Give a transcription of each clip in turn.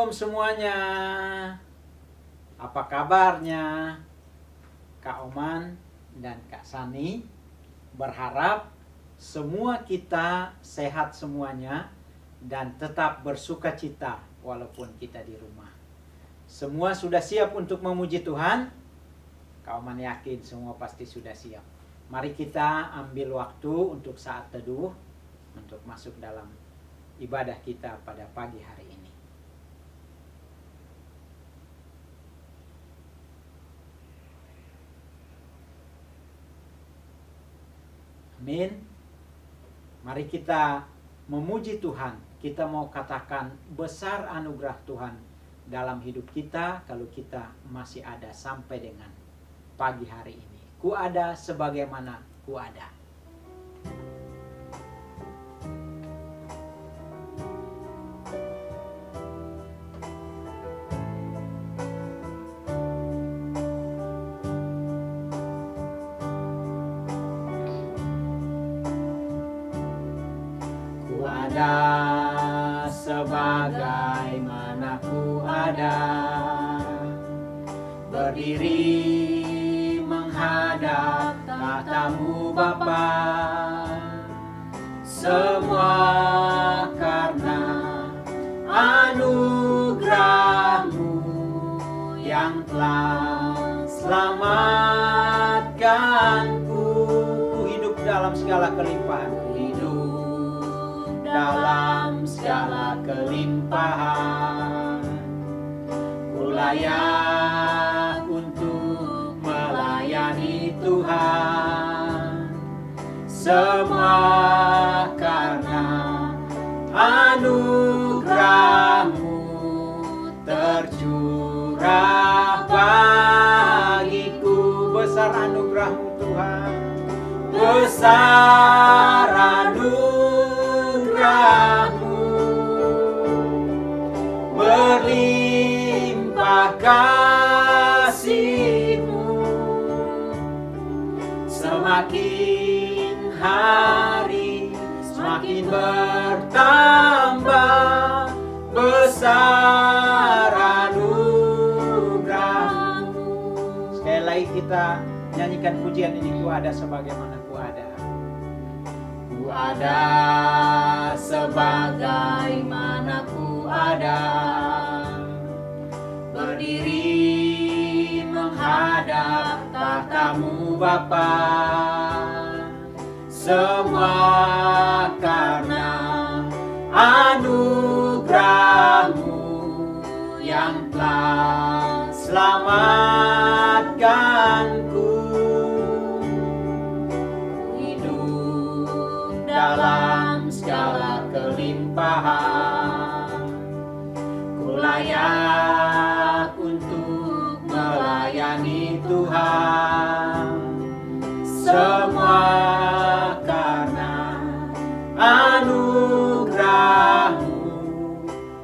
Shalom semuanya. Apa kabarnya Kak Oman dan Kak Sani? Berharap semua kita sehat semuanya dan tetap bersuka cita walaupun kita di rumah. Semua sudah siap untuk memuji Tuhan? Kak Oman yakin semua pasti sudah siap. Mari kita ambil waktu untuk saat teduh, untuk masuk dalam ibadah kita pada pagi hari ini. Amin. Mari kita memuji Tuhan. Kita mau katakan besar anugerah Tuhan dalam hidup kita kalau kita masih ada sampai dengan pagi hari ini. Ku ada sebagaimana ku ada. Sebagaimana ku ada, berdiri menghadap tahta-Mu Bapa, semua karena anugerah-Mu yang telah selamatkanku. Ku hidup dalam segala kelimpahan, dalam segala kelimpahan. Ku layak untuk melayani Tuhan, semua karena anugerah-Mu tercurah bagiku. Besar anugerah-Mu Tuhan, besar anugerah-Mu, berlimpah kasih-Mu, semakin hari semakin bertambah besar anugerah-Mu. Sekali lagi kita nyanyikan pujian ini. Ku ada sebagaimana ku ada. Ku ada sebagaimana ku ada, berdiri menghadap tahta-Mu Bapa, semua karena anugerah-Mu yang telah selamatkanku. Dalam segala kelimpahan, ku layak untuk melayani Tuhan, semua karena anugerah-Mu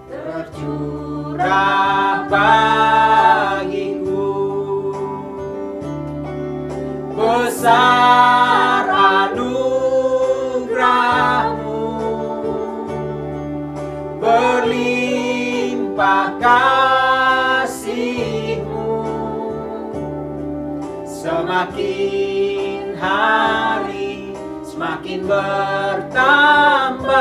tercurah bagiku. Besar anugerah-Mu, berlimpah kasih-Mu, semakin hari semakin bertambah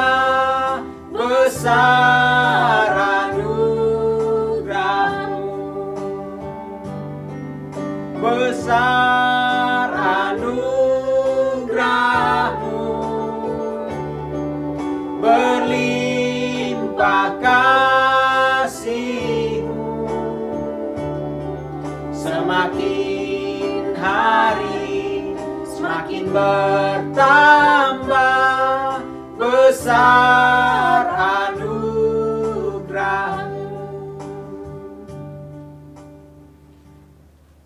besar anugerah-Mu, besar anugerah-Mu, berlimpah kasih-Mu, semakin hari semakin bertambah besar anugerah-Mu.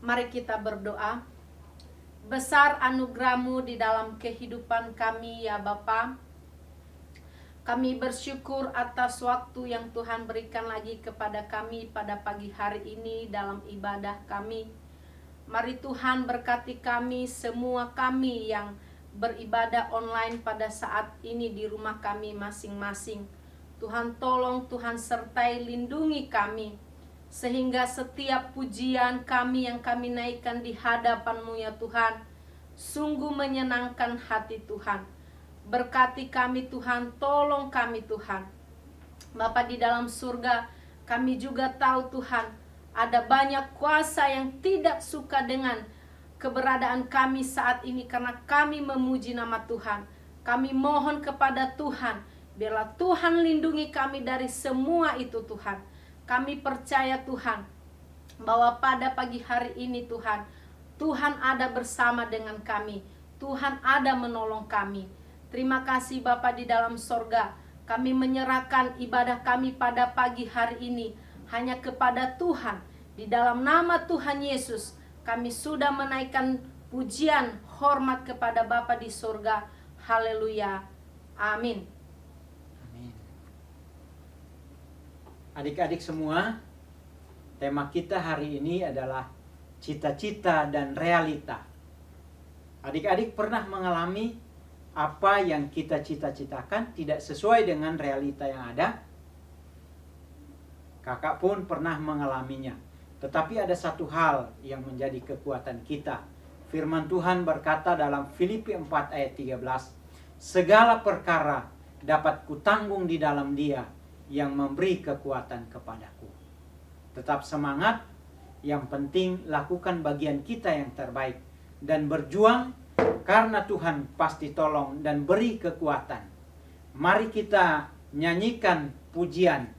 Mari kita berdoa. Besar anugerah-Mu di dalam kehidupan kami ya Bapa. Kami bersyukur atas waktu yang Tuhan berikan lagi kepada kami pada pagi hari ini dalam ibadah kami. Mari Tuhan berkati kami, semua kami yang beribadah online pada saat ini di rumah kami masing-masing. Tuhan tolong, Tuhan sertai, lindungi kami, sehingga setiap pujian kami yang kami naikkan di hadapan-Mu ya Tuhan, sungguh menyenangkan hati Tuhan. Berkati kami Tuhan, tolong kami Tuhan. Bapa di dalam surga, kami juga tahu Tuhan, ada banyak kuasa yang tidak suka dengan keberadaan kami saat ini karena kami memuji nama Tuhan. Kami mohon kepada Tuhan, biarlah Tuhan lindungi kami dari semua itu Tuhan. Kami percaya Tuhan, bahwa pada pagi hari ini Tuhan, Tuhan ada bersama dengan kami. Tuhan ada menolong kami. Terima kasih Bapa di dalam sorga. Kami menyerahkan ibadah kami pada pagi hari ini hanya kepada Tuhan. Di dalam nama Tuhan Yesus, kami sudah menaikkan pujian, hormat kepada Bapa di sorga. Haleluya. Amin. Amin. Adik-adik semua, tema kita hari ini adalah cita-cita dan realita. Adik-adik pernah mengalami apa yang kita cita-citakan tidak sesuai dengan realita yang ada? Kakak pun pernah mengalaminya. Tetapi ada satu hal yang menjadi kekuatan kita. Firman Tuhan berkata dalam Filipi 4 ayat 13, segala perkara dapat kutanggung di dalam Dia yang memberi kekuatan kepadaku. Tetap semangat, yang penting lakukan bagian kita yang terbaik dan berjuang karena Tuhan pasti tolong dan beri kekuatan. Mari kita nyanyikan pujian,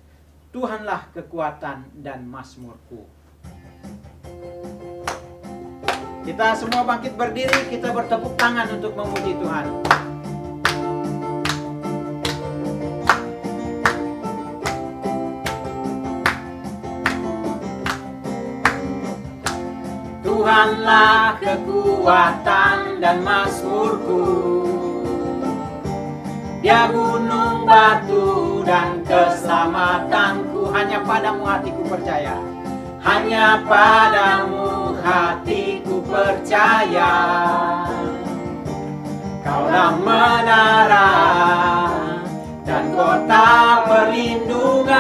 Tuhanlah kekuatan dan mazmurku. Kita semua bangkit berdiri, kita bertepuk tangan untuk memuji Tuhan. Tuhanlah kekuatan dan mazmurku, Dia gunung batu dan keselamatanku. Hanya padamu hatiku percaya, hanya padamu hatiku percaya. Kaulah menara dan kota perlindungan.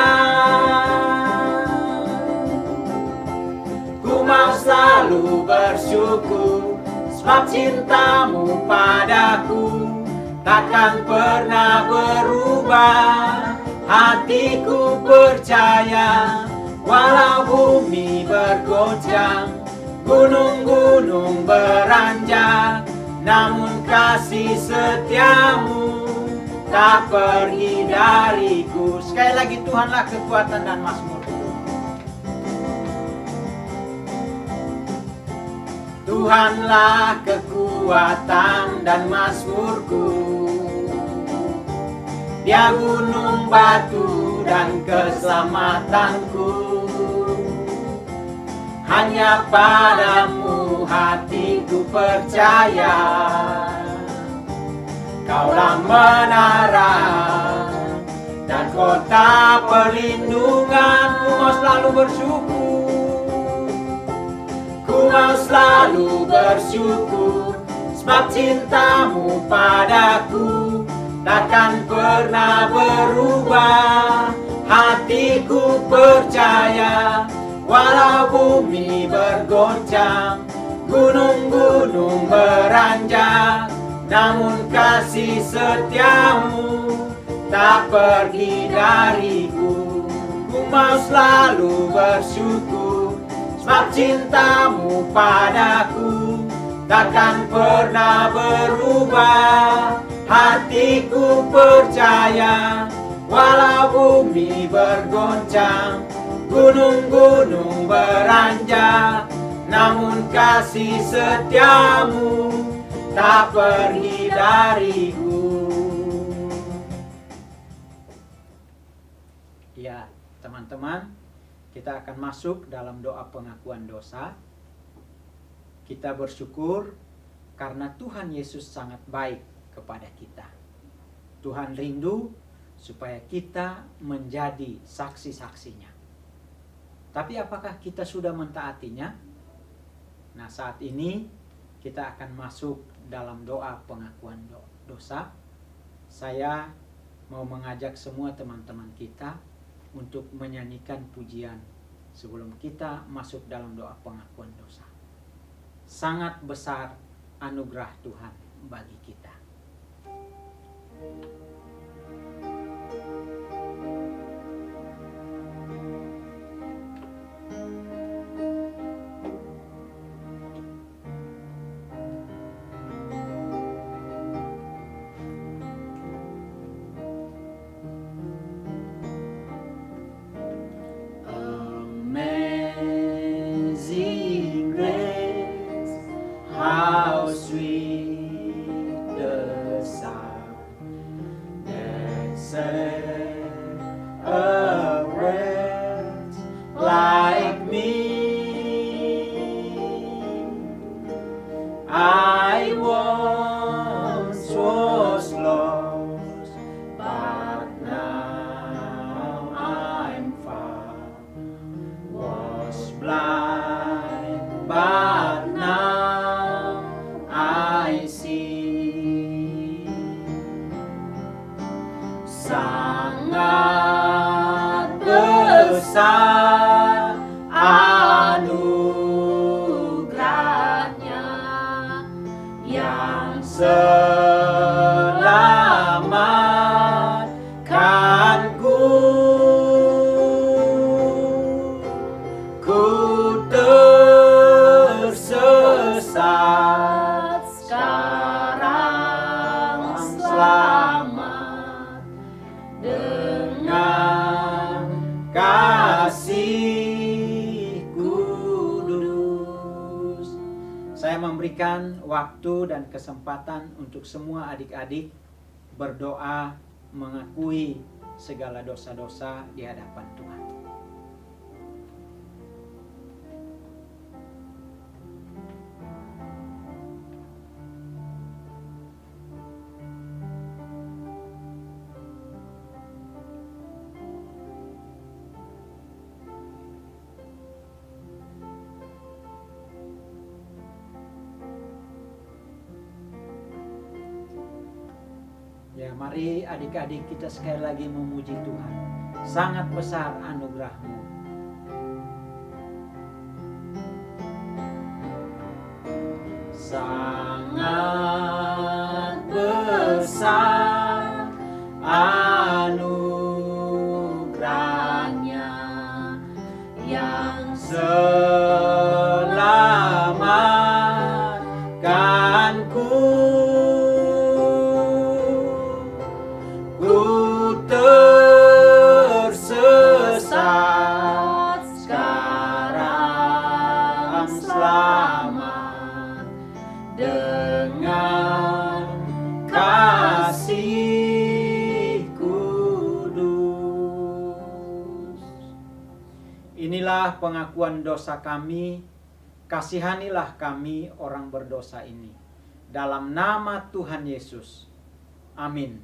Ku mau selalu bersyukur, sebab cintamu padaku takkan pernah berubah. Hatiku percaya, walau bumi bergoncang, gunung-gunung beranjak, namun kasih setiamu tak pergi dariku. Sekali lagi, Tuhanlah kekuatan dan mazmurku. Tuhanlah kekuatan dan mazmurku, Dia gunung batu dan keselamatanku. Hanya padamu hatiku percaya. Kaulah menara dan kota perlindungan. Ku mau selalu bersyukur, ku mau selalu bersyukur, sebab cintamu padaku takkan pernah berubah. Hatiku percaya, walau bumi bergoncang, gunung-gunung beranjak, namun kasih setiamu tak pergi dariku. Ku mau selalu bersyukur, sebab cintamu padaku takkan pernah berubah. Hatiku percaya, walau bumi bergoncang, gunung-gunung beranjak, namun kasih setiamu tak pergi dariku. Ya, teman-teman, kita akan masuk dalam doa pengakuan dosa. Kita bersyukur karena Tuhan Yesus sangat baik kepada kita. Tuhan rindu supaya kita menjadi saksi-saksinya. Tapi apakah kita sudah mentaatinya? Nah, saat ini kita akan masuk dalam doa pengakuan dosa. Saya mau mengajak semua teman-teman kita untuk menyanyikan pujian sebelum kita masuk dalam doa pengakuan dosa. Sangat besar anugerah Tuhan bagi kita. Amazing grace, how sweet the sound that saved a wretch like me. I once was lost, but now I'm found. Was blind, but now I see. Sangat besar anugerahnya yang selamatkanku. Ku tersesat, sekarang selamat dengan kasih kudus. Saya memberikan waktu dan kesempatan untuk semua adik-adik berdoa mengakui segala dosa-dosa di hadapan Tuhan. Ya, mari adik-adik kita sekali lagi memuji Tuhan. Sangat besar anugerah-Mu. Sangat besar anugerahnya yang selamatkanku. Ku tersesat, sekarang selamat dengan kasih kudus. Inilah pengakuan dosa kami, kasihanilah kami orang berdosa ini. Dalam nama Tuhan Yesus. Amin.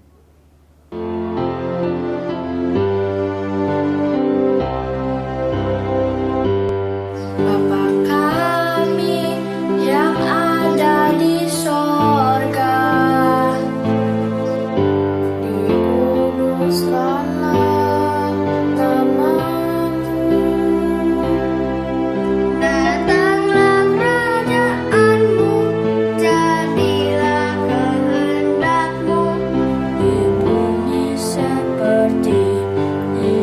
Bapa kami yang ada di sorga, dikuduskanlah nama-Mu. Datanglah kerajaan-Mu, jadilah kehendak-Mu di bumi seperti di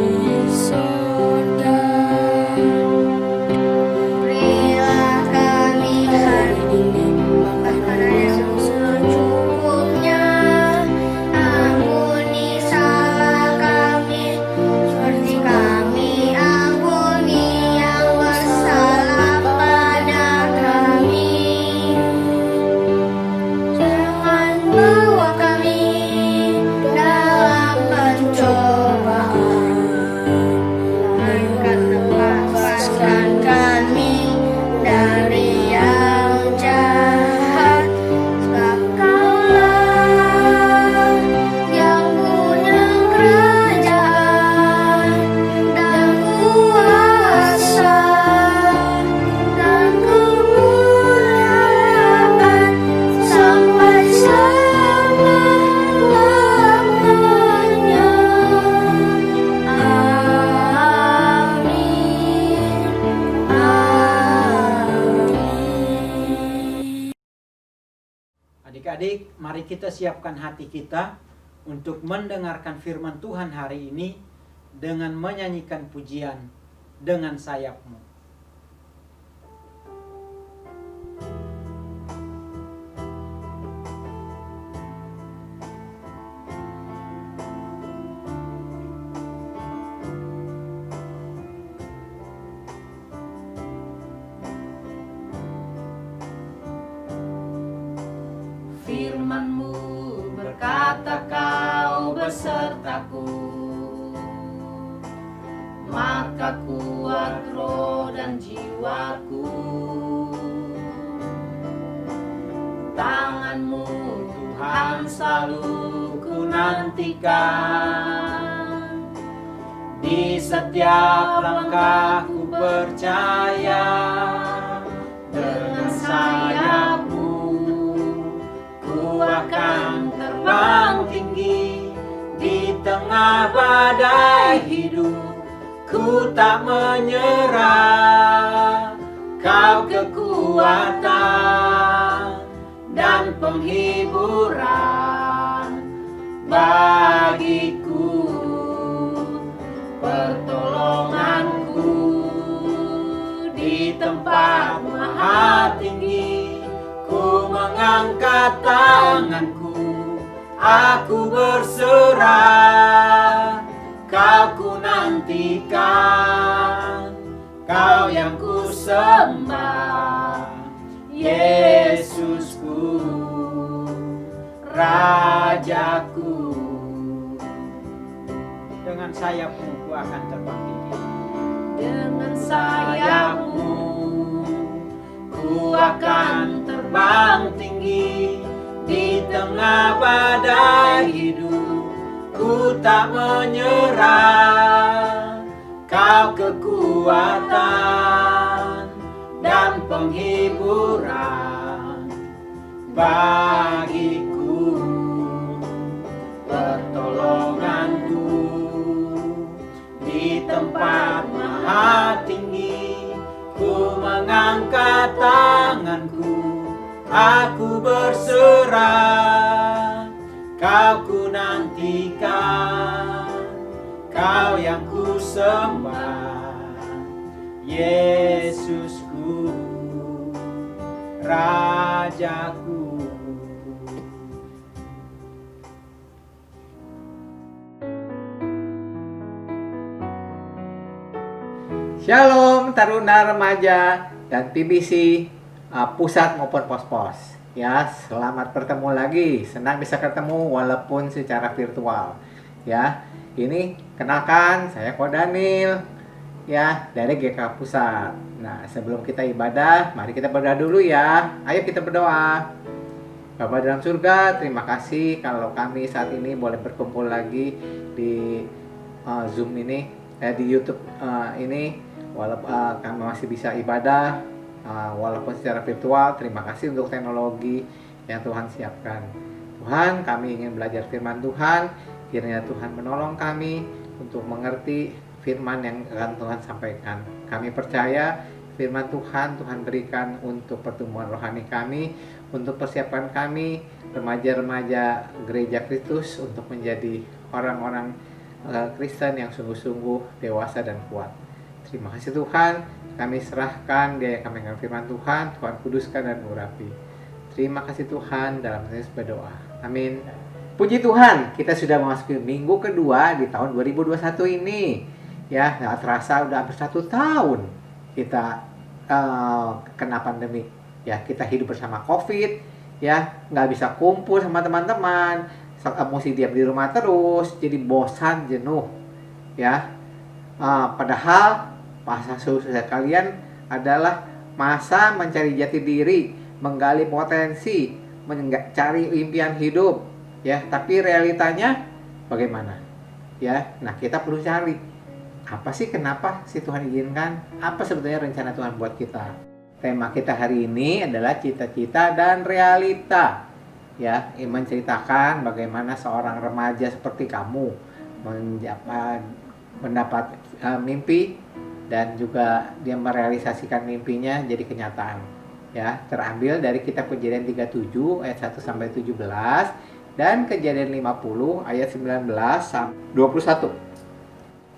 sorga. Berilah kami hari ini makanan yang secukupnya. Ampuni salah kami, seperti kami ampuni yang bersalah pada kami. Jangan bawa kami dalam pencobaan, melainkan lepaskan kami dari yang jahat. Sebab Kaulah yang punya kerajaan dan kuasa dan kemuliaan sampai selama-lamanya. Adik-adik, mari kita siapkan hati kita untuk mendengarkan firman Tuhan hari ini dengan menyanyikan pujian Dengan Sayap-Mu. Firman-Mu berkata Kau besertaku, maka kuat roh dan jiwaku. Tangan-Mu Tuhan selalu ku nantikan, di setiap langkahku percaya. Dengan sayap-Mu ku akan terbang tinggi, di tengah badai hidup ku tak menyerah. Kau kekuatan dan penghiburan bagiku, pertolonganku di tempat maha tinggi. Ku mengangkat tanganku, aku berserah. Kau ku nantikan, Kau yang ku sembah, Yesusku, Rajaku. Dengan sayap-Mu ku akan terbang tinggi. Dengan sayap-Mu ku akan terbang tinggi, di tengah badai hidup ku tak menyerah. Kau kekuatan dan penghiburan bagiku, pertolonganku di tempat maha tinggi. Ku mengangkat tanganku, aku berserah. Kau ku nantikan, Kau yang ku sembah, Yesusku, Rajaku. Shalom Taruna Remaja dan PBC pusat maupun pos-pos. Ya, selamat bertemu lagi. Senang bisa ketemu walaupun secara virtual. Ya, ini kenalkan saya Ko Daniel. Ya, dari GK Pusat. Nah, sebelum kita ibadah, mari kita berdoa dulu ya. Ayo kita berdoa. Bapa dalam surga, terima kasih kalau kami saat ini boleh berkumpul lagi di Zoom ini, di YouTube ini. Walaupun kami masih bisa ibadah walaupun secara virtual. Terima kasih untuk teknologi yang Tuhan siapkan. Tuhan, kami ingin belajar firman Tuhan. Kiranya Tuhan menolong kami untuk mengerti firman yang akan Tuhan sampaikan. Kami percaya firman Tuhan berikan untuk pertumbuhan rohani kami, untuk persiapan kami remaja-remaja gereja Kristus untuk menjadi orang-orang Kristen yang sungguh-sungguh dewasa dan kuat. Terima kasih Tuhan, kami serahkan dia yang kami dengar firman Tuhan, Tuhan kuduskan dan urapi. Terima kasih Tuhan, dalam Yesus berdoa. Amin. Puji Tuhan, kita sudah memasuki minggu kedua di tahun 2021 ini. Ya, nggak terasa udah hampir 1 tahun kita kena pandemi. Ya, kita hidup bersama COVID. Ya, nggak bisa kumpul sama teman-teman. Mesti diam di rumah terus, jadi bosan, jenuh. Ya, padahal masa sukses kalian adalah masa mencari jati diri, menggali potensi, mencari impian hidup, ya. Tapi realitanya bagaimana? Ya, nah kita perlu cari apa sih, kenapa sih Tuhan izinkan? Apa sebetulnya rencana Tuhan buat kita? Tema kita hari ini adalah cita-cita dan realita. Ya, menceritakan bagaimana seorang remaja seperti kamu mendapat mimpi dan juga dia merealisasikan mimpinya jadi kenyataan. Ya, terambil dari kitab Kejadian 37 ayat 1 sampai 17 dan Kejadian 50 ayat 19 sampai 21.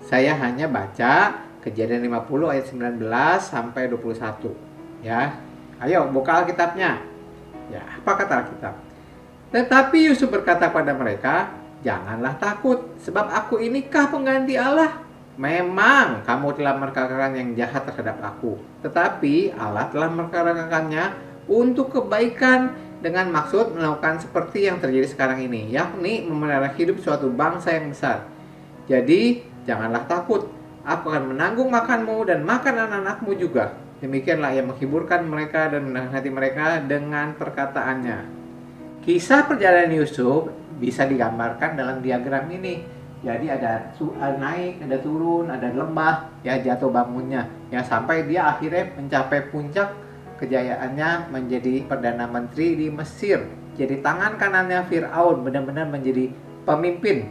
Saya hanya baca Kejadian 50 ayat 19 sampai 21. Ya. Ayo buka Alkitabnya. Ya, apa kata Alkitab? Tetapi Yusuf berkata pada mereka, "Janganlah takut, sebab aku inikah pengganti Allah? Memang kamu telah memperkarakan yang jahat terhadap aku, tetapi Allah telah memperkarakannya untuk kebaikan dengan maksud melakukan seperti yang terjadi sekarang ini, yakni memelihara hidup suatu bangsa yang besar. Jadi janganlah takut, aku akan menanggung makanmu dan makan anak-anakmu juga." Demikianlah ia menghiburkan mereka dan menenangkan hati mereka dengan perkataannya. Kisah perjalanan Yusuf bisa digambarkan dalam diagram ini. Jadi ada naik, ada turun, ada lembah, ya jatuh bangunnya, ya sampai dia akhirnya mencapai puncak kejayaannya menjadi perdana menteri di Mesir. Jadi tangan kanannya Firaun, benar-benar menjadi pemimpin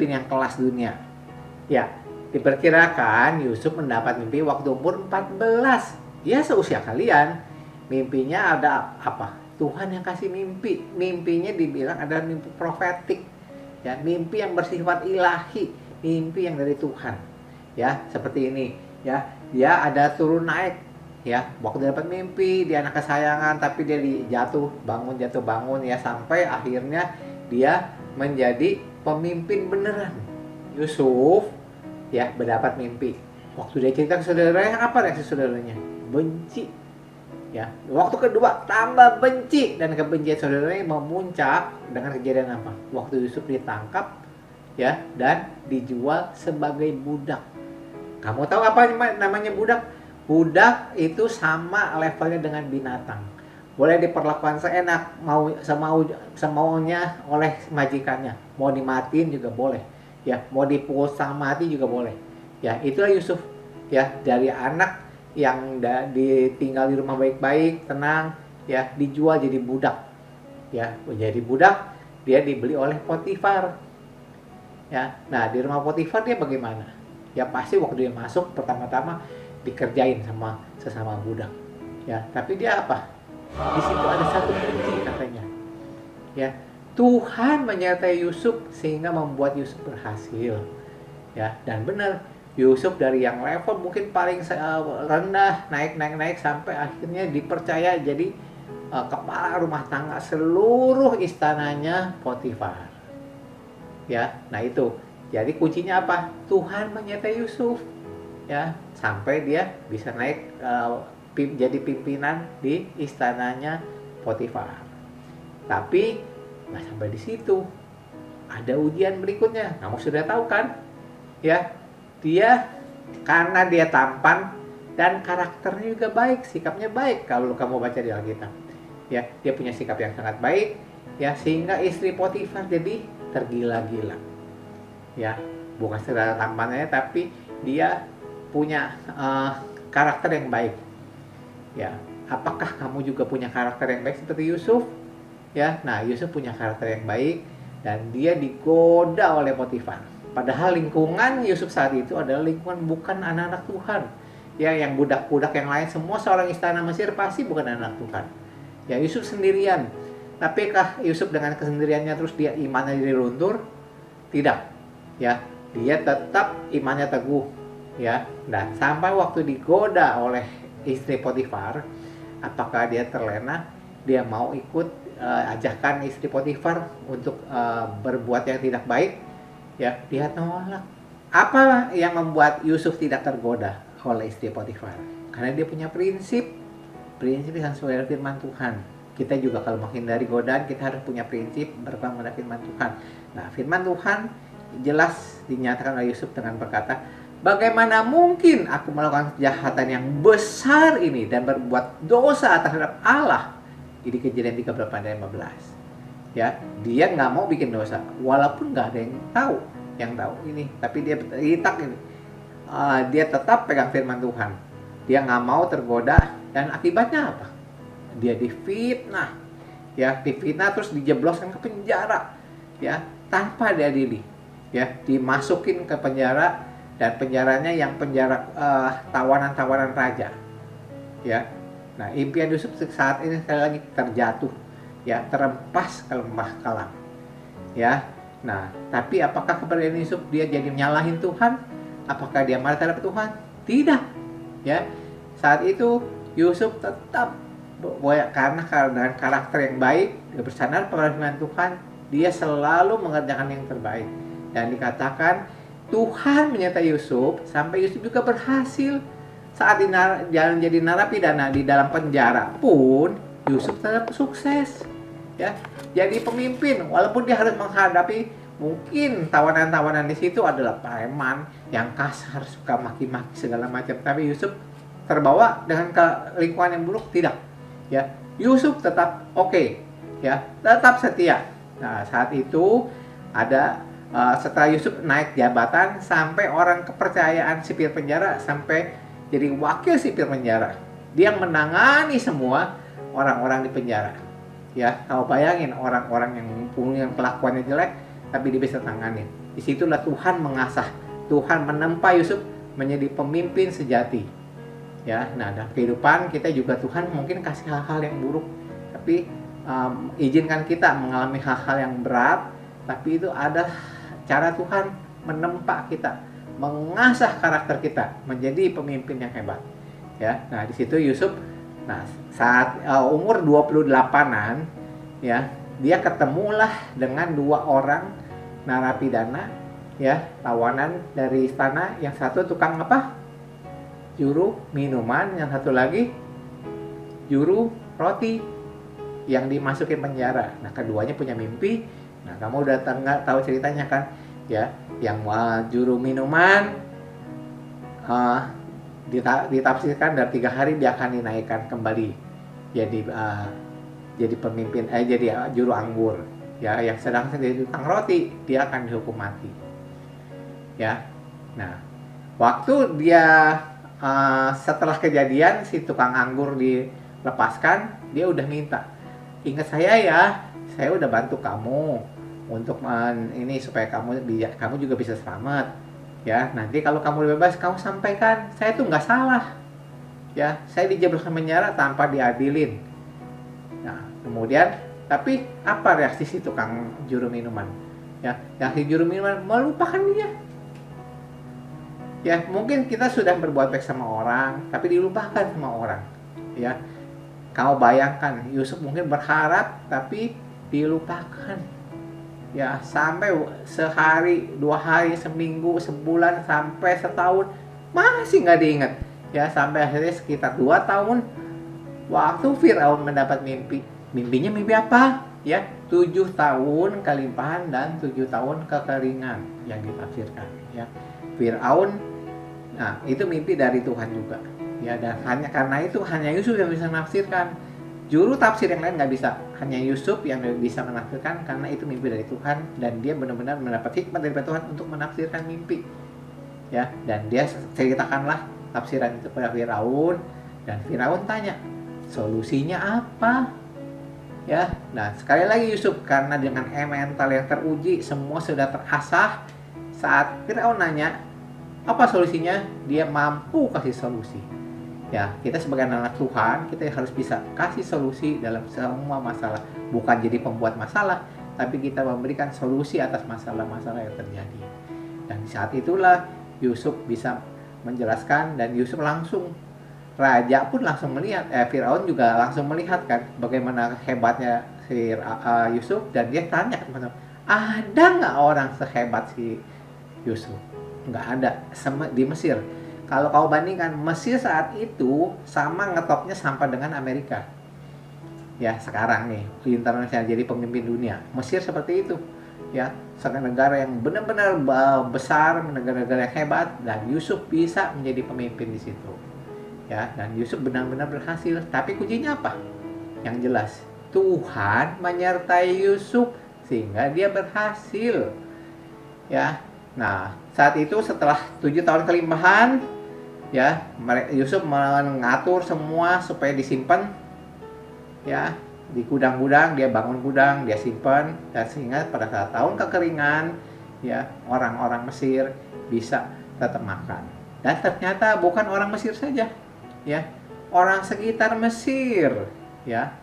yang kelas dunia. Ya, diperkirakan Yusuf mendapat mimpi waktu umur 14. Ya seusia kalian. Mimpinya ada apa? Tuhan yang kasih mimpi. Mimpinya dibilang adalah mimpi profetik. Ya, mimpi yang bersifat ilahi, mimpi yang dari Tuhan. Ya, seperti ini, ya. Dia ada turun naik, ya. Waktu dapat mimpi, dia anak kesayangan tapi dia jatuh bangun ya sampai akhirnya dia menjadi pemimpin beneran. Yusuf ya mendapat mimpi. Waktu dia cerita ke saudaranya, apa reaksi saudaranya? Benci. Ya, waktu kedua tambah benci dan kebencian saudaranya memuncak dengan kejadian apa? Waktu Yusuf ditangkap ya dan dijual sebagai budak. Kamu tahu apa namanya budak? Budak itu sama levelnya dengan binatang. Boleh diperlakukan seenak semaunya oleh majikannya. Mau dimatiin juga boleh. Ya, mau dipukul setengah mati juga boleh. Ya, itulah Yusuf. Ya, dari anak yang ditinggal di rumah baik-baik, tenang, ya dijual jadi budak. Ya, menjadi budak, dia dibeli oleh Potifar. Ya, nah di rumah Potifar dia bagaimana? Ya pasti waktu dia masuk pertama-tama dikerjain sama sesama budak. Ya, tapi dia apa? Di situ ada satu kunci katanya. Ya, Tuhan menyertai Yusuf sehingga membuat Yusuf berhasil. Ya, dan benar. Yusuf dari yang level mungkin paling rendah naik sampai akhirnya dipercaya jadi kepala rumah tangga seluruh istananya Potifar. Ya, nah itu. Jadi kuncinya apa? Tuhan menyertai Yusuf. Ya, sampai dia bisa naik jadi pimpinan di istananya Potifar. Tapi nggak sampai di situ. Ada ujian berikutnya. Kamu sudah tahu kan? Ya. Dia karena dia tampan dan karakternya juga baik, sikapnya baik kalau kamu baca di Alkitab. Ya, dia punya sikap yang sangat baik, ya sehingga istri Potifar jadi tergila-gila. Ya, bukan sekedar tampannya tapi dia punya karakter yang baik. Ya, apakah kamu juga punya karakter yang baik seperti Yusuf? Ya, nah Yusuf punya karakter yang baik dan dia digoda oleh Potifar. Padahal lingkungan Yusuf saat itu adalah lingkungan bukan anak-anak Tuhan. Ya, yang budak-budak yang lain semua seorang istana Mesir pasti bukan anak Tuhan. Ya, Yusuf sendirian. Tapikah Yusuf dengan kesendiriannya terus dia imannya jadi luntur? Tidak. Ya, dia tetap imannya teguh. Ya, dan sampai waktu digoda oleh istri Potifar, apakah dia terlena? Dia mau ikut ajakan istri Potifar untuk berbuat yang tidak baik? Ya, dia tolak. Apa yang membuat Yusuf tidak tergoda oleh istri Potifar? Karena dia punya prinsip yang sesuai dengan firman Tuhan. Kita juga kalau menghindari godaan, kita harus punya prinsip berpegang pada firman Tuhan. Nah, firman Tuhan jelas dinyatakan oleh Yusuf dengan berkata, bagaimana mungkin aku melakukan kejahatan yang besar ini dan berbuat dosa terhadap Allah? Ini Kejadian 38 ayat 15. Ya, dia nggak mau bikin dosa, walaupun nggak ada yang tahu ini, tapi dia itak ini, dia tetap pegang firman Tuhan, dia nggak mau tergoda dan akibatnya apa? Dia difitnah, ya difitnah terus dijebloskan ke penjara, ya tanpa diadili, ya dimasukin ke penjara dan penjaranya yang penjara tawanan raja, ya. Nah, impian Yusuf saat ini sekali lagi terjatuh, ya, terempas ke lembah kelam, ya. Nah, tapi apakah kepergian Yusuf dia jadi menyalahin Tuhan? Apakah dia marah terhadap Tuhan? Tidak, ya. Saat itu Yusuf tetap karena dengan karakter yang baik, dia bersandar pada firman Tuhan, dia selalu mengerjakan yang terbaik. Dan dikatakan Tuhan menyertai Yusuf sampai Yusuf juga berhasil. Saat jalan jadi narapidana di dalam penjara pun Yusuf tetap sukses, ya. Jadi pemimpin walaupun dia harus menghadapi mungkin tawanan-tawanan di situ adalah preman yang kasar, suka maki-maki segala macam, tapi Yusuf terbawa dengan lingkungan yang buruk tidak, ya. Yusuf tetap oke, ya, tetap setia. Nah, saat itu ada setelah Yusuf naik jabatan sampai orang kepercayaan sipir penjara, sampai jadi wakil sipir penjara, dia menangani semua orang-orang di penjara, ya. Kau bayangin orang-orang yang punya kelakuannya jelek tapi dia bisa tangani. Disitulah Tuhan mengasah, Tuhan menempa Yusuf menjadi pemimpin sejati, ya. Nah, dalam kehidupan kita juga Tuhan mungkin kasih hal-hal yang buruk, tapi izinkan kita mengalami hal-hal yang berat, tapi itu ada cara Tuhan menempa kita, mengasah karakter kita menjadi pemimpin yang hebat, ya. Nah, di situ Yusuf, nah, saat umur 28-an, ya, dia ketemulah dengan dua orang narapidana, ya, tawanan dari istana. Yang satu tukang apa? Juru minuman, yang satu lagi juru roti yang dimasukin penjara. Nah, keduanya punya mimpi. Nah, kamu udah tahu ceritanya kan, ya. Yang juru minuman ditafsirkan dalam 3 hari dia akan dinaikkan kembali jadi pemimpin, jadi juru anggur, ya. Yang sedang jadi tukang roti dia akan dihukum mati, ya. Nah, waktu dia setelah kejadian si tukang anggur dilepaskan, dia udah minta, ingat saya ya, saya udah bantu kamu untuk ini supaya kamu juga bisa selamat, ya. Nanti kalau kamu bebas, kamu sampaikan saya tuh nggak salah, ya. Saya dijebloskan penjara tanpa diadilin. Nah, kemudian tapi apa reaksi si tukang juru minuman, ya? Yang si juru minuman melupakan dia, ya. Mungkin kita sudah berbuat baik sama orang tapi dilupakan sama orang, ya. Kau bayangkan Yusuf mungkin berharap tapi dilupakan, ya, sampai sehari, 2 hari, seminggu, sebulan, sampai setahun masih nggak diingat, ya. Sampai akhirnya sekitar 2 tahun waktu Firaun mendapat mimpinya mimpi apa, ya? 7 tahun kelimpahan dan 7 tahun kekeringan yang ditafsirkan, ya. Firaun, nah, itu mimpi dari Tuhan juga, ya. Dan karena itu hanya Yusuf yang bisa menafsirkan. Juru tafsir yang lain nggak bisa, hanya Yusuf yang bisa menafsirkan karena itu mimpi dari Tuhan dan dia benar-benar mendapat hikmat dari Tuhan untuk menafsirkan mimpi, ya. Dan dia ceritakanlah tafsiran itu pada Firaun dan Firaun tanya solusinya apa, ya. Nah, sekali lagi Yusuf karena dengan mental yang teruji, semua sudah terasah, saat Firaun nanya apa solusinya, dia mampu kasih solusi. Ya, kita sebagai anak Tuhan, kita harus bisa kasih solusi dalam semua masalah. Bukan jadi pembuat masalah, tapi kita memberikan solusi atas masalah-masalah yang terjadi. Dan di saat itulah Yusuf bisa menjelaskan, dan Yusuf langsung, raja pun langsung melihat, Firaun juga langsung melihat kan bagaimana hebatnya si Yusuf, dan dia tanya kepada, ada nggak orang sehebat si Yusuf? Nggak ada di Mesir. Kalau kau bandingkan Mesir saat itu sama ngetopnya sampai dengan Amerika, ya. Sekarang nih internasional jadi pemimpin dunia, Mesir seperti itu, ya. Sebagai negara yang benar-benar besar, negara-negara yang hebat, dan Yusuf bisa menjadi pemimpin di situ, ya. Dan Yusuf benar-benar berhasil. Tapi kuncinya apa? Yang jelas Tuhan menyertai Yusuf sehingga dia berhasil, ya. Nah, saat itu setelah 7 tahun kelimpahan, ya, Yusuf mengatur semua supaya disimpan, ya, di gudang-gudang. Dia bangun gudang, dia simpan, dan sehingga pada saat tahun kekeringan, ya, orang-orang Mesir bisa tetap makan. Dan ternyata bukan orang Mesir saja, ya, orang sekitar Mesir ya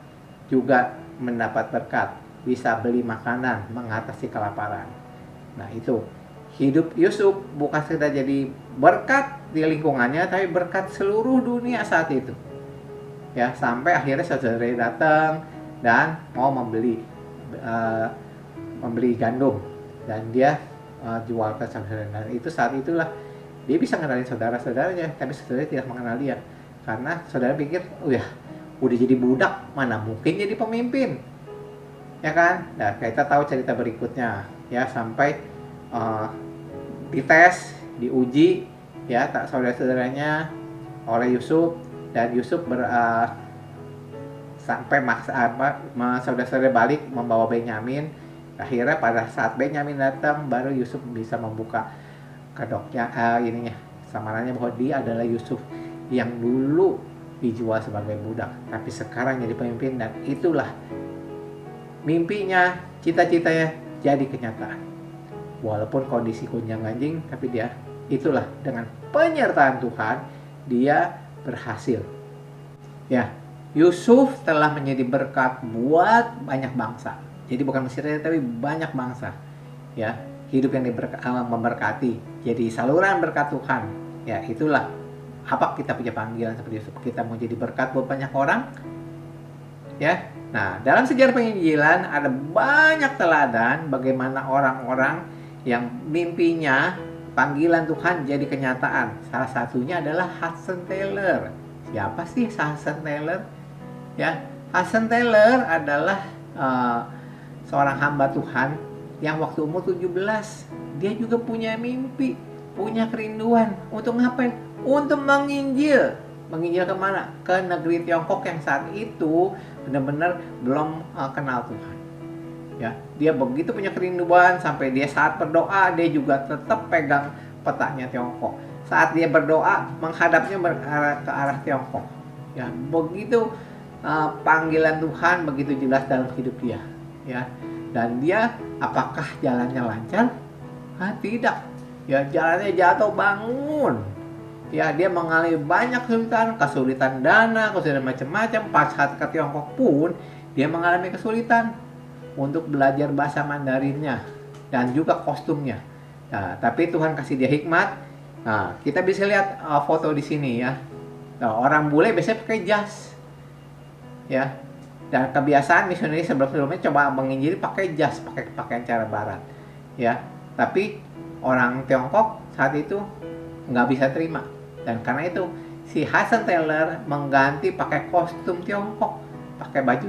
juga mendapat berkat, bisa beli makanan, mengatasi kelaparan. Nah, itu hidup Yusuf bukan sekedar jadi berkat di lingkungannya, tapi berkat seluruh dunia saat itu. Ya, sampai akhirnya saudara datang dan mau membeli gandum dan dia jual ke saudara. Dan itu saat itulah dia bisa kenalin saudara-saudaranya, tapi saudara tidak mengenal dia karena saudara pikir, oh ya, udah jadi budak, mana mungkin jadi pemimpin, ya kan? Nah, kita tahu cerita berikutnya, ya, sampai dites, diuji, ya, tak saudara-saudaranya oleh Yusuf, dan Yusuf sampai saudara-saudara balik membawa Benyamin. Akhirnya pada saat Benyamin datang, baru Yusuf bisa membuka kedoknya, samarannya bahwa dia adalah Yusuf yang dulu dijual sebagai budak, tapi sekarang jadi pemimpin, dan itulah mimpinya, cita-citanya jadi kenyataan. Walaupun kondisi gonjang-ganjing, tapi dia itulah dengan penyertaan Tuhan dia berhasil. Ya, Yusuf telah menjadi berkat buat banyak bangsa. Jadi bukan Mesir saja, tapi banyak bangsa. Ya, hidup yang memberkati, jadi saluran berkat Tuhan. Ya, itulah apa kita punya panggilan seperti Yusuf. Kita mau jadi berkat buat banyak orang. Ya. Nah, dalam sejarah penginjilan ada banyak teladan bagaimana orang-orang yang mimpinya panggilan Tuhan jadi kenyataan. Salah satunya adalah Hudson Taylor. Siapa sih Hudson Taylor? Ya, Hudson Taylor adalah seorang hamba Tuhan yang waktu umur 17 dia juga punya mimpi, punya kerinduan untuk ngapain? Untuk menginjil. Menginjil kemana? Ke negeri Tiongkok yang saat itu benar-benar belum kenal Tuhan. Ya, dia begitu punya kerinduan sampai dia saat berdoa dia juga tetap pegang petanya Tiongkok. Saat dia berdoa menghadapnya ke arah Tiongkok. Ya, begitu panggilan Tuhan begitu jelas dalam hidup dia. Ya, dan dia apakah jalannya lancar? Tidak. Ya, jalannya jatuh bangun. Ya, dia mengalami banyak kesulitan dana, kesulitan macam-macam. Pas saat ke Tiongkok pun dia mengalami kesulitan untuk belajar bahasa Mandarinnya dan juga kostumnya. Nah, tapi Tuhan kasih dia hikmat. Nah, kita bisa lihat foto di sini ya. Nah, orang bule biasanya pakai jas. Ya. Dan kebiasaan misionaris sebelum-sebelumnya coba menginjili pakai jas, pakai pakaian cara barat. Ya. Tapi orang Tiongkok saat itu nggak bisa terima. Dan karena itu si Hudson Taylor mengganti pakai kostum Tiongkok, pakai baju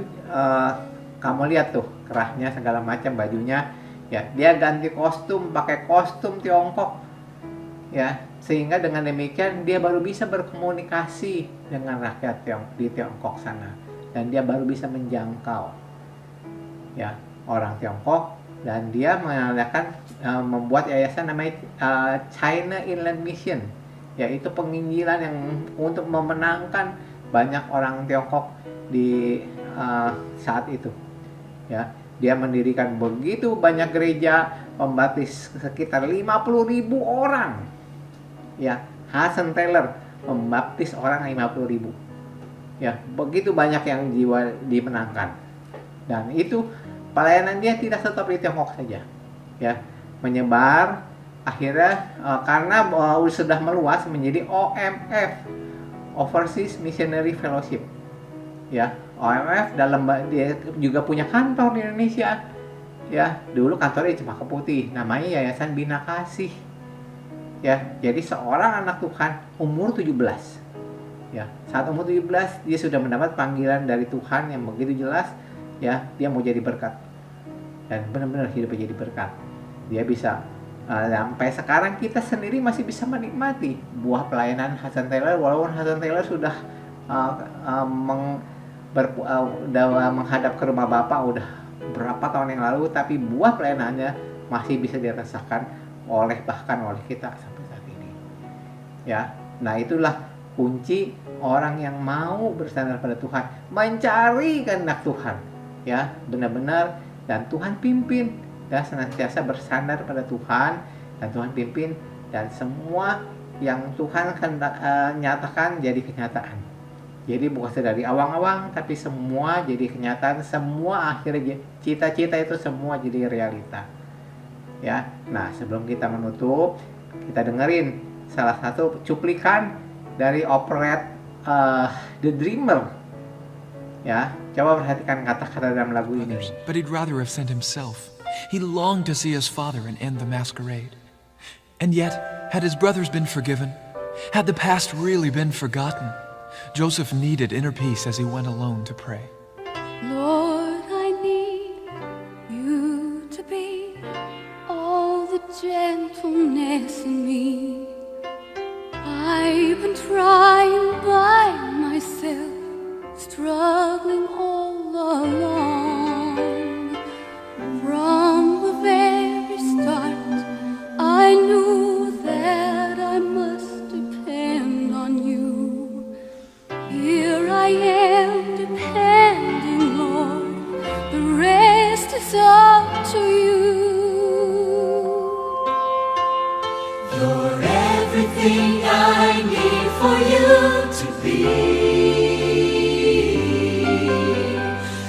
kamu lihat tuh kerahnya segala macam bajunya, ya dia ganti kostum pakai kostum Tiongkok, ya sehingga dengan demikian dia baru bisa berkomunikasi dengan rakyat di Tiongkok sana dan dia baru bisa menjangkau ya orang Tiongkok, dan dia mengadakan membuat yayasan namanya China Inland Mission, yaitu penginjilan yang untuk memenangkan banyak orang Tiongkok di saat itu. Ya, dia mendirikan begitu banyak gereja, membaptis sekitar 50.000 orang. Ya, Hudson Taylor membaptis orang 50.000. Ya, begitu banyak yang jiwa dimenangkan. Dan itu pelayanan dia tidak tetap di Tiongkok saja. Ya, menyebar akhirnya karena sudah meluas menjadi OMF, Overseas Missionary Fellowship. Ya, OMF dia juga punya kantor di Indonesia. Ya, dulu kantornya cuma Putih, namanya Yayasan Bina Kasih. Ya, jadi seorang anak Tuhan umur 17. Ya, saat umur 17 dia sudah mendapat panggilan dari Tuhan yang begitu jelas, ya, dia mau jadi berkat. Dan benar-benar hidupnya jadi berkat. Dia bisa sampai sekarang kita sendiri masih bisa menikmati buah pelayanan Hudson Taylor, walaupun Hudson Taylor sudah menghadap ke rumah Bapak udah berapa tahun yang lalu, tapi buah pelayanannya masih bisa dirasakan bahkan oleh kita sampai saat ini. Ya, nah itulah kunci orang yang mau bersandar pada Tuhan, mencari kehendak Tuhan, ya benar-benar, dan Tuhan pimpin, ya senantiasa bersandar pada Tuhan dan Tuhan pimpin, dan semua yang Tuhan nyatakan jadi kenyataan. Jadi bukan dari awang-awang, tapi semua jadi kenyataan, semua akhirnya cita-cita itu semua jadi realita. Ya, nah sebelum kita menutup, kita dengerin salah satu cuplikan dari operet The Dreamer. Ya, coba perhatikan kata-kata dalam lagu ini. But he'd rather have sent himself. He longed to see his father and end the masquerade. And yet, had his brothers been forgiven? Had the past really been forgotten? Joseph needed inner peace as he went alone to pray. Lord, I need you to be all the gentleness in me. I've been trying by myself, struggling all along. From the very start, I knew that I must depend on you. Here I am depending, Lord, the rest is up to you. You're everything I need for you to be.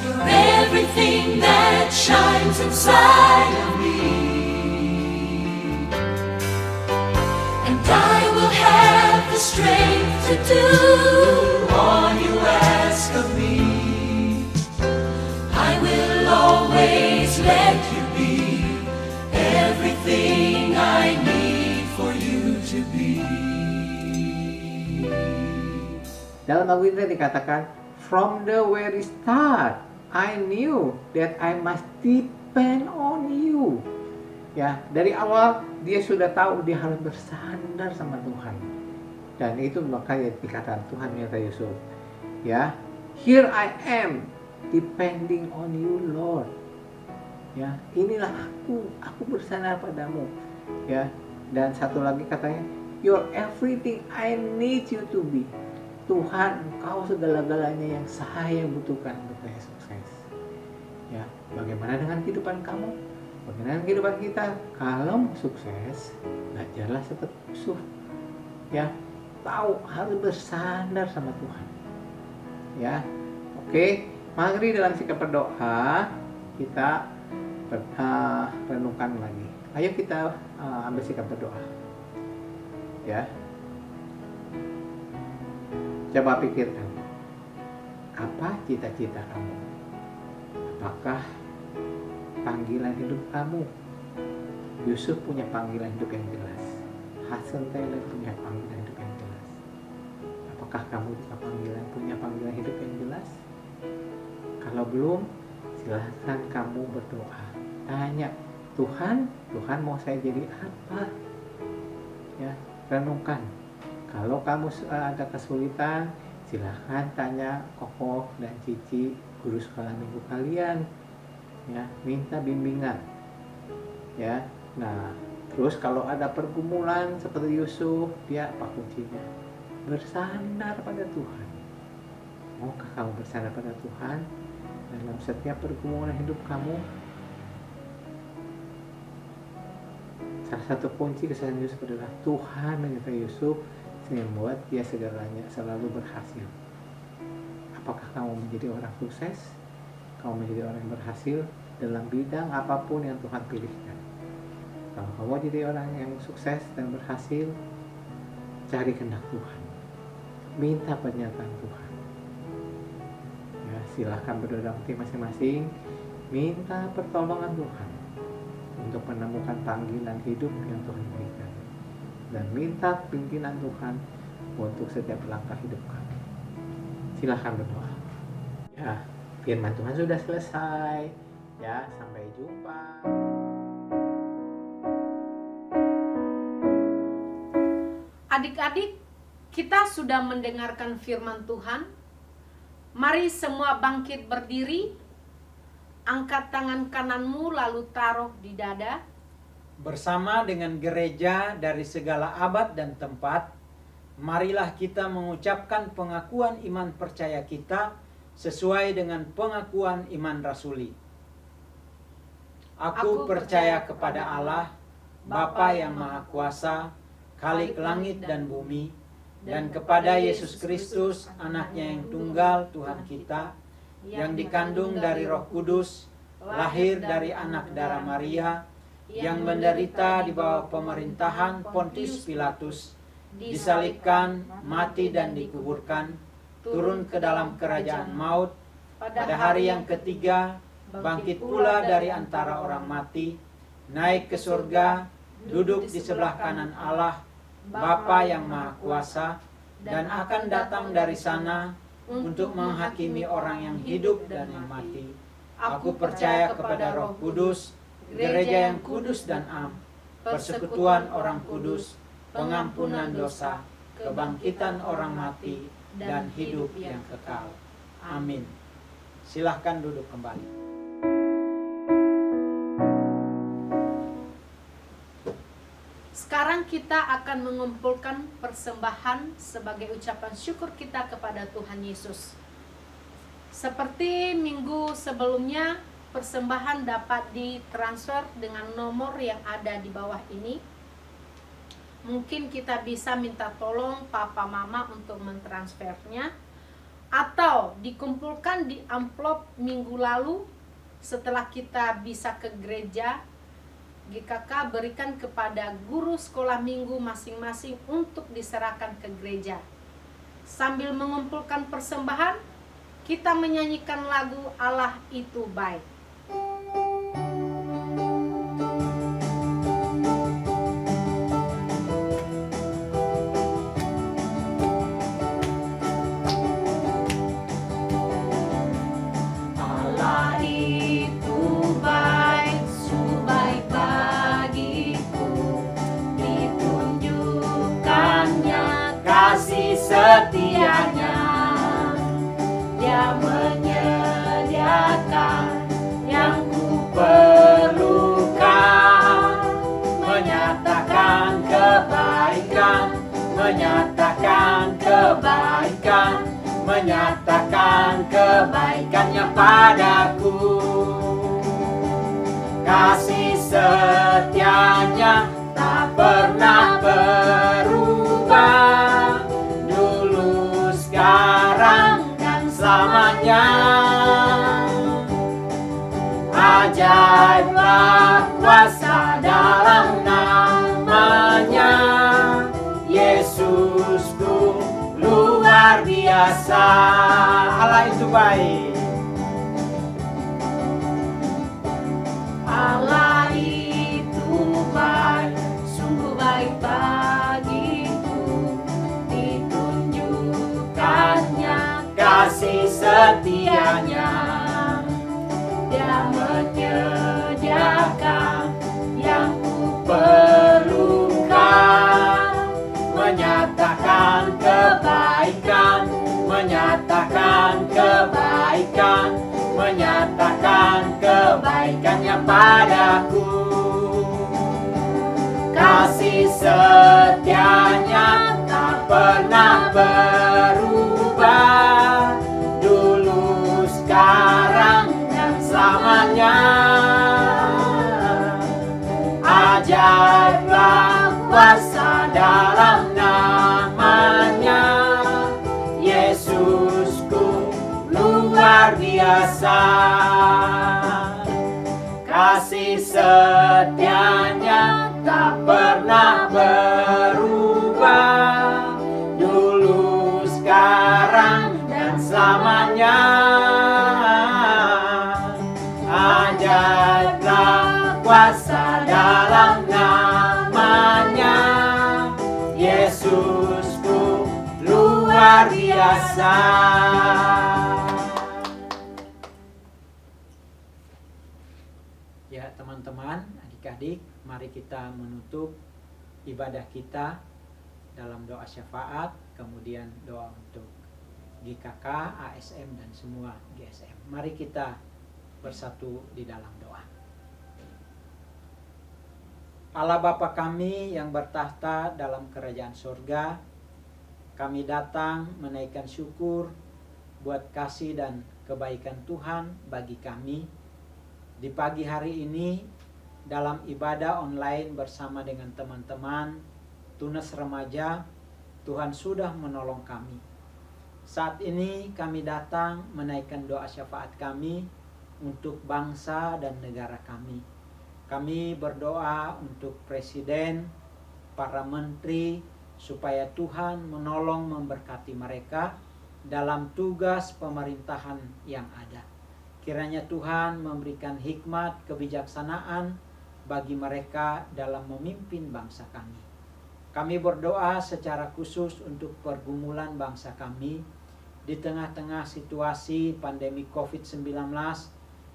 You're everything that shines inside of me. And I will have the strength to do all you ask of me. I will always let you be everything I need for you to be. Dalam lagu ini dikatakan, from the very start, I knew that I must depend on you. Ya, dari awal dia sudah tahu dia harus bersandar sama Tuhan. Dan itu makanya dikatakan Tuhan menyertai Yusuf. Ya, here I am depending on you, Lord. Ya, inilah aku bersandar padamu. Ya, dan satu lagi katanya, you're everything I need you to be. Tuhan, Engkau segala-galanya yang saya butuhkan untuk saya sukses. Ya, bagaimana dengan kehidupan kamu? Bagaimana dengan kehidupan kita? Kalau mau sukses, belajarlah seperti Yusuf. Ya, tahu harus bersandar sama Tuhan. Ya, oke. Mari dalam sikap berdoa kita renungkan lagi. Ayo kita ambil sikap berdoa. Ya. Coba pikirkan, apa cita-cita kamu? Apakah panggilan hidup kamu? Yusuf punya panggilan hidup yang jelas. Hudson Taylor punya panggilan hidup yang jelas. Apakah kamu punya panggilan hidup yang jelas? Kalau belum, silahkan kamu berdoa. Tanya, Tuhan mau saya jadi apa? Ya, renungkan. Kalau kamu ada kesulitan, silahkan tanya Koko dan Cici, guru sekolah minggu kalian. Ya, minta bimbingan. Ya, nah, terus kalau ada pergumulan seperti Yusuf, dia apa kuncinya? Bersandar pada Tuhan. Maukah kamu bersandar pada Tuhan dalam setiap pergumulan hidup kamu? Salah satu kunci kesehatan Yusuf adalah Tuhan menyertai Yusuf sehingga membuat dia segalanya selalu berhasil. Apakah kamu menjadi orang sukses? Kamu menjadi orang yang berhasil dalam bidang apapun yang Tuhan pilihkan. Kalau kamu jadi orang yang sukses dan berhasil, cari kehendak Tuhan. Minta pernyataan Tuhan. Ya, silahkan berdoa dalam hati masing-masing. Minta pertolongan Tuhan untuk menemukan panggilan hidup yang Tuhan berikan. Dan minta pimpinan Tuhan untuk setiap langkah hidup kami. Silahkan berdoa. Ya, firman Tuhan sudah selesai. Ya, sampai jumpa. Adik-adik, kita sudah mendengarkan firman Tuhan. Mari semua bangkit berdiri. Angkat tangan kananmu lalu taruh di dada. Bersama dengan gereja dari segala abad dan tempat, marilah kita mengucapkan pengakuan iman percaya kita sesuai dengan pengakuan iman rasuli. Aku percaya kepada Allah, Bapa yang Maha Kuasa, Khalik langit dan bumi, dan kepada Yesus Kristus, anaknya yang tunggal Tuhan kita, yang dikandung dari Roh Kudus, lahir dari anak darah Maria, yang menderita di bawah pemerintahan Pontius Pilatus, disalibkan, mati dan dikuburkan, turun ke dalam kerajaan maut, pada hari yang ketiga bangkit pula dari antara orang mati, naik ke surga, duduk di sebelah kanan Allah, Bapa yang Maha Kuasa, dan akan datang dari sana untuk menghakimi orang yang hidup dan yang mati. Aku percaya kepada Roh Kudus, gereja yang kudus dan am, persekutuan orang kudus, pengampunan dosa, kebangkitan orang mati, dan hidup yang kekal. Amin. Silahkan duduk kembali. Sekarang kita akan mengumpulkan persembahan sebagai ucapan syukur kita kepada Tuhan Yesus. Seperti minggu sebelumnya, persembahan dapat ditransfer dengan nomor yang ada di bawah ini. Mungkin kita bisa minta tolong papa mama untuk mentransfernya, atau dikumpulkan di amplop minggu lalu setelah kita bisa ke gereja. GKK berikan kepada guru sekolah minggu masing-masing untuk diserahkan ke gereja. Sambil mengumpulkan persembahan, kita menyanyikan lagu Allah Itu Baik. Setianya Dia menyediakan yang ku perlukan, menyatakan kebaikan, menyatakan kebaikan, menyatakan kebaikannya padaku. Kasih setianya tak pernah berubah, sekarang dan selamanya. Ajaiblah kuasa dalam namanya, Yesusku luar biasa. Allah itu baik. Allah itu baik, sungguh baik bagiku. Kasih setianya, Dia menyediakan yang ku perlukan, menyatakan kebaikan, menyatakan kebaikan, menyatakan kebaikannya padaku. Kasih setianya tak pernah berubah, dulu, sekarang, dan selamanya. Ajaiblah kuasa dalam namanya, Yesusku luar biasa. Kasih setianya tak pernah berubah, dulu, sekarang, dan selamanya. Ajaiblah kuasa dalam namanya, Yesusku luar biasa. Ya teman-teman, adik-adik, mari kita menutup ibadah kita dalam doa syafaat, kemudian doa untuk GKK, ASM, dan semua GSM. Mari kita bersatu di dalam doa. Allah Bapa kami yang bertahta dalam kerajaan surga, kami datang menaikkan syukur buat kasih dan kebaikan Tuhan bagi kami. Di pagi hari ini dalam ibadah online bersama dengan teman-teman Tunas Remaja, Tuhan sudah menolong kami. Saat ini kami datang menaikkan doa syafaat kami untuk bangsa dan negara kami. Kami berdoa untuk presiden, para menteri, supaya Tuhan menolong memberkati mereka dalam tugas pemerintahan yang ada. Kiranya Tuhan memberikan hikmat kebijaksanaan bagi mereka dalam memimpin bangsa kami. Kami berdoa secara khusus untuk pergumulan bangsa kami di tengah-tengah situasi pandemi COVID-19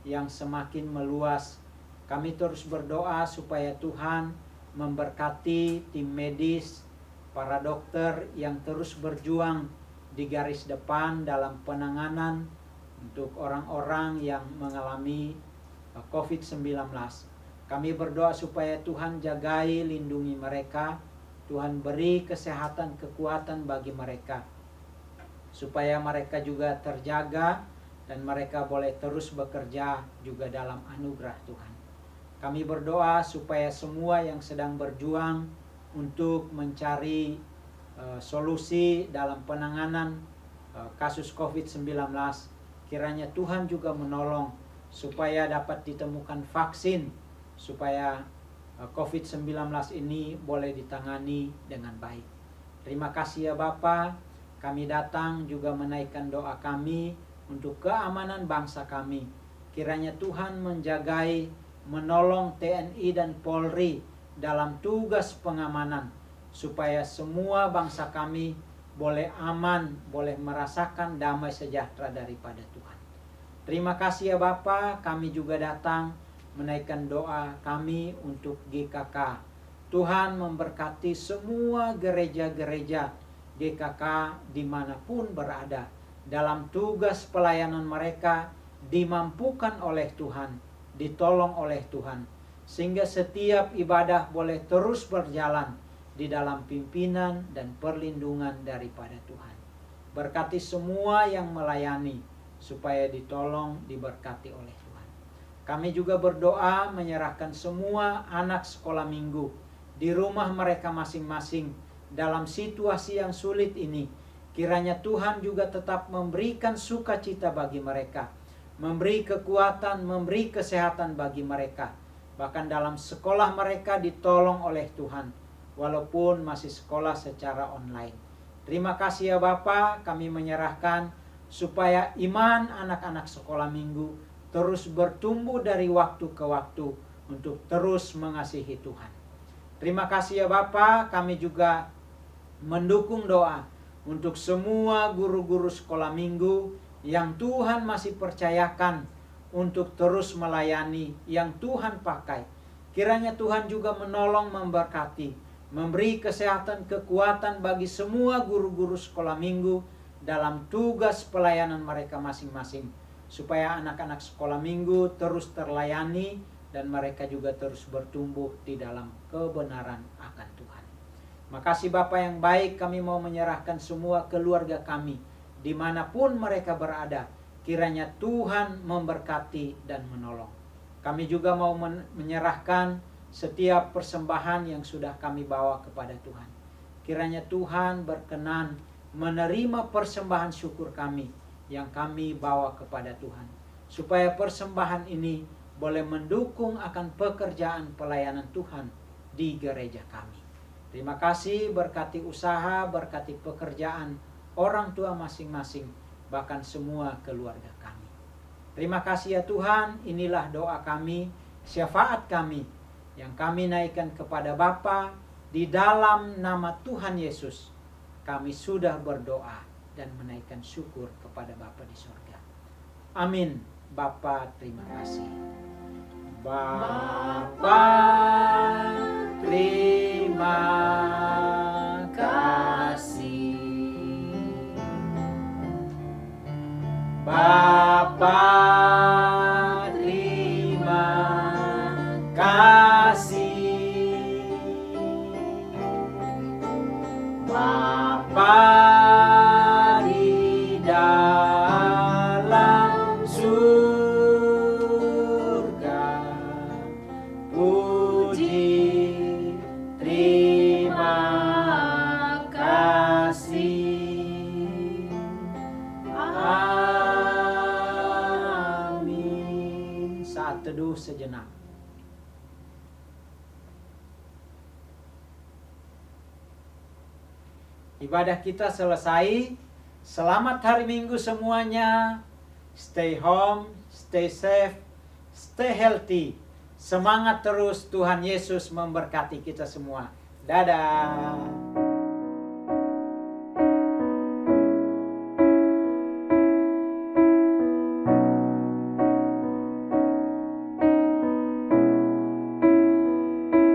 yang semakin meluas. Kami terus berdoa supaya Tuhan memberkati tim medis, para dokter yang terus berjuang di garis depan dalam penanganan untuk orang-orang yang mengalami COVID-19. Kami berdoa supaya Tuhan jagai, lindungi mereka. Tuhan beri kesehatan, kekuatan bagi mereka, supaya mereka juga terjaga dan mereka boleh terus bekerja juga dalam anugerah Tuhan. Kami berdoa supaya semua yang sedang berjuang untuk mencari solusi dalam penanganan kasus COVID-19, kiranya Tuhan juga menolong supaya dapat ditemukan vaksin, supaya COVID-19 ini boleh ditangani dengan baik. Terima kasih ya Bapa. Kami datang juga menaikkan doa kami untuk keamanan bangsa kami. Kiranya Tuhan menjagai, menolong TNI dan Polri dalam tugas pengamanan, supaya semua bangsa kami boleh aman, boleh merasakan damai sejahtera daripada Tuhan. Terima kasih ya Bapa. Kami juga datang menaikkan doa kami untuk GKK. Tuhan memberkati semua gereja-gereja GKK dimanapun berada. Dalam tugas pelayanan mereka dimampukan oleh Tuhan, ditolong oleh Tuhan. Sehingga setiap ibadah boleh terus berjalan di dalam pimpinan dan perlindungan daripada Tuhan. Berkati semua yang melayani supaya ditolong, diberkati oleh Tuhan. Kami juga berdoa menyerahkan semua anak sekolah minggu di rumah mereka masing-masing dalam situasi yang sulit ini. Kiranya Tuhan juga tetap memberikan sukacita bagi mereka, memberi kekuatan, memberi kesehatan bagi mereka. Bahkan dalam sekolah mereka ditolong oleh Tuhan, walaupun masih sekolah secara online. Terima kasih ya Bapa, kami menyerahkan supaya iman anak-anak sekolah minggu terus bertumbuh dari waktu ke waktu untuk terus mengasihi Tuhan. Terima kasih ya Bapa, kami juga mendukung doa untuk semua guru-guru sekolah minggu yang Tuhan masih percayakan untuk terus melayani, yang Tuhan pakai. Kiranya Tuhan juga menolong, memberkati, memberi kesehatan, kekuatan bagi semua guru-guru sekolah minggu dalam tugas pelayanan mereka masing-masing, supaya anak-anak sekolah minggu terus terlayani dan mereka juga terus bertumbuh di dalam kebenaran akan Tuhan. Makasih Bapa yang baik, kami mau menyerahkan semua keluarga kami dimanapun mereka berada. Kiranya Tuhan memberkati dan menolong. Kami juga mau menyerahkan setiap persembahan yang sudah kami bawa kepada Tuhan. Kiranya Tuhan berkenan menerima persembahan syukur kami yang kami bawa kepada Tuhan, supaya persembahan ini boleh mendukung akan pekerjaan pelayanan Tuhan di gereja kami. Terima kasih, berkati usaha, berkati pekerjaan orang tua masing-masing, bahkan semua keluarga kami. Terima kasih ya Tuhan, inilah doa kami, syafaat kami yang kami naikkan kepada Bapa di dalam nama Tuhan Yesus. Kami sudah berdoa dan menaikkan syukur kepada Bapa di surga. Amin. Bapa, terima kasih. Bapa, terima kasih. Bapa, terima kasih. Bapa di dalam surga, puji, terima kasih. saat teduh sejenak. Ibadah kita selesai. Selamat hari Minggu semuanya. Stay home, stay safe, stay healthy. Semangat terus, Tuhan Yesus memberkati kita semua. Dadah.